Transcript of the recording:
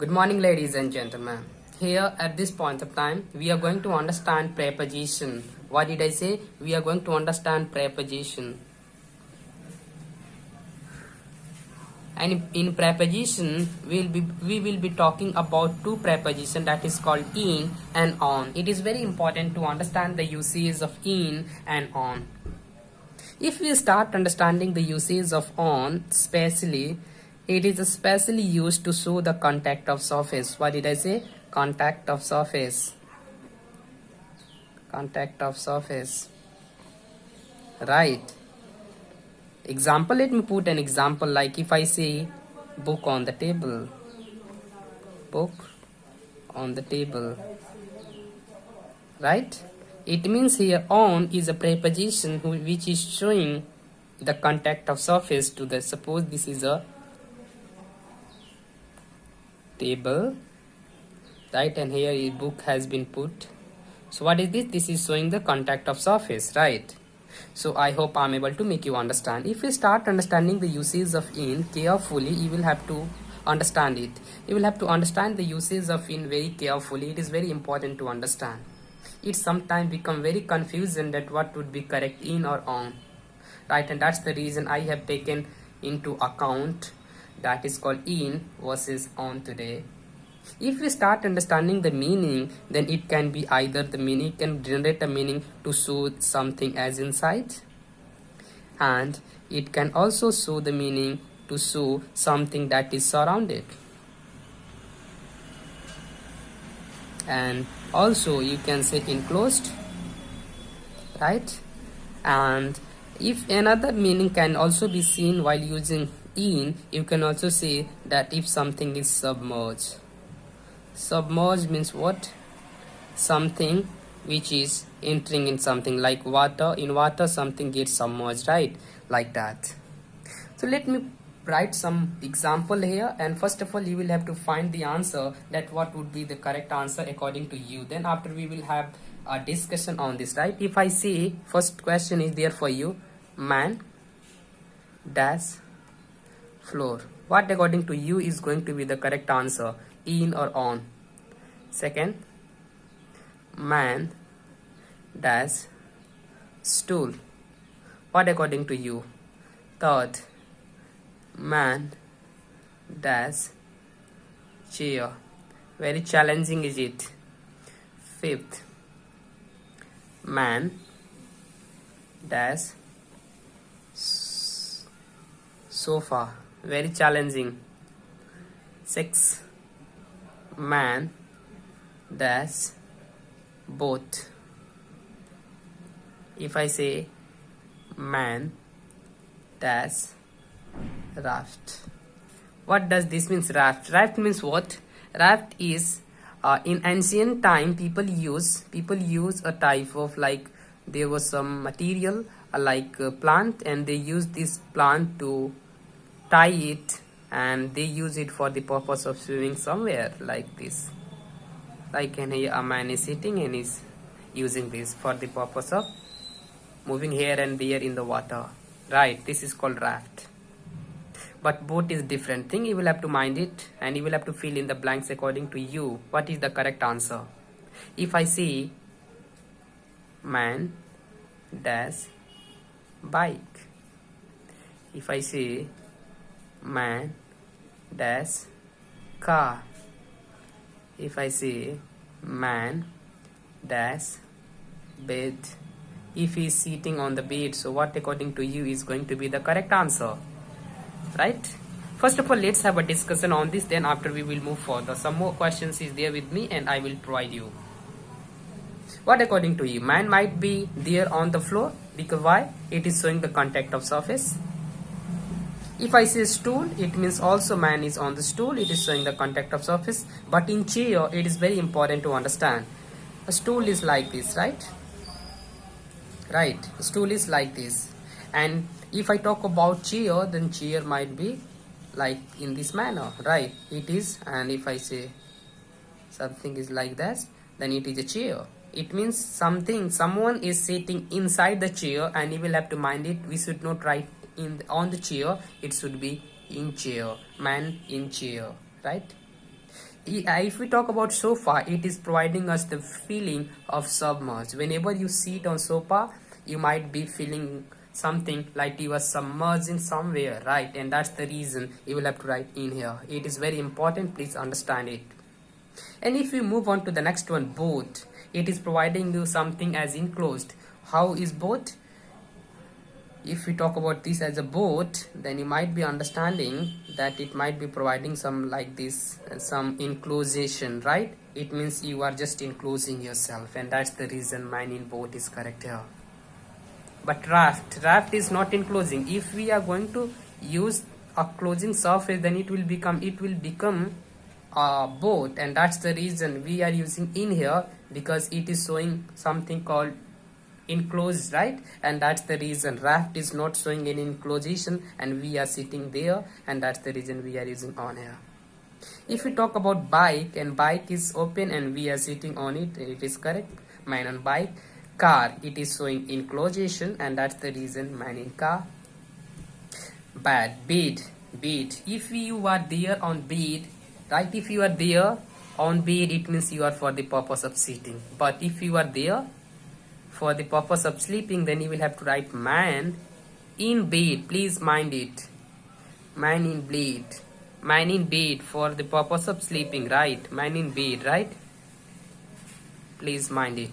Good morning, ladies and gentlemen. Here at this point of time, we are going to understand preposition. What did I say? We are going to understand preposition. And in preposition, we will be talking about two prepositions, that is called in and on. It is very important to understand the usage of in and on. If we start understanding the usage of on, especially, it is especially used to show the contact of surface. What did I say? Contact of surface. Contact of surface. Right. Example, let me put an example like if I say book on the table. Book on the table. Right? It means here on is a preposition which is showing the contact of surface to the, suppose this is a table, right, and here a book has been put. So what is this? This is showing the contact of surface, right? So I hope I'm able to make you understand. If you start understanding the usage of in carefully, you will have to understand it. You will have to understand the usage of in very carefully. It is very important to understand. It sometimes become very confusing that what would be correct, in or on, right? And that's the reason I have taken into account that is called in versus on today. If we start understanding the meaning, then it can be either the meaning can generate a meaning to show something as inside, and it can also show the meaning to show something that is surrounded. And also you can say enclosed, right? And if another meaning can also be seen while using in, you can also say that if something is submerged. Submerged means what? Something which is entering in something, like water. In water something gets submerged, right? Like that. So let me write some example here, and first of all you will have to find the answer, that what would be the correct answer according to you. Then after we will have a discussion on this, right? If I say first question is there for you, man dash floor, what according to you is going to be the correct answer, in or on? Second, man dash stool, what according to you? Third, man dash chair, very challenging is it? Fifth, man dash sofa, very challenging. Sixth, man dash boat. If I say man dash raft, what does this means? Raft means what? Raft is in ancient time people use a type of, like, there was some material like plant, and they use this plant to tie it, and they use it for the purpose of swimming somewhere, like this. Like, and here a man is sitting and is using this for the purpose of moving here and there in the water, right? This is called raft. But boat is different thing. You will have to mind it, and you will have to fill in the blanks according to you. What is the correct answer? If I say man dash bike, if I say man dash car, if I say man dash bed, if he is sitting on the bed, so what according to you is going to be the correct answer, right? First of all, let's have a discussion on this, then after we will move further. Some more questions is there with me, and I will provide you. What according to you? Man might be there on the floor, because why? It is showing the contact of surface. If I say stool, it means also man is on the stool, it is showing the contact of surface. But in chair, it is very important to understand. A stool is like this, right? Right, a stool is like this. And if I talk about chair, then chair might be like in this manner, right? It is. And if I say something is like that, then it is a chair. It means someone is sitting inside the chair, and you will have to mind it. We should not write on the chair, it should be in chair, man in chair, right? If we talk about sofa, it is providing us the feeling of submerged. Whenever you sit on sofa, you might be feeling something like you are submerged in somewhere, right? And that's the reason you will have to write in here. It is very important, please understand it. And if we move on to the next one, boat, it is providing you something as enclosed. How is boat? If we talk about this as a boat, then you might be understanding that it might be providing some like this, some enclosure, right? It means you are just enclosing yourself, and that's the reason mine in boat is correct here. But raft is not enclosing. If we are going to use a closing surface, then it will become a boat, and that's the reason we are using in here, because it is showing something called enclosed, right? And that's the reason raft is not showing any enclosure, and we are sitting there, and that's the reason we are using on here. If we talk about bike, and bike is open and we are sitting on it, it is correct, mine on bike. Car, it is showing enclosure, and that's the reason mine in car. Bed, if you are there on bed, right? If you are there on bed, it means you are for the purpose of sitting. But if you are there for the purpose of sleeping, then you will have to write man in bed. Please mind it. Man in bed. Man in bed for the purpose of sleeping, right? Man in bed, right? Please mind it.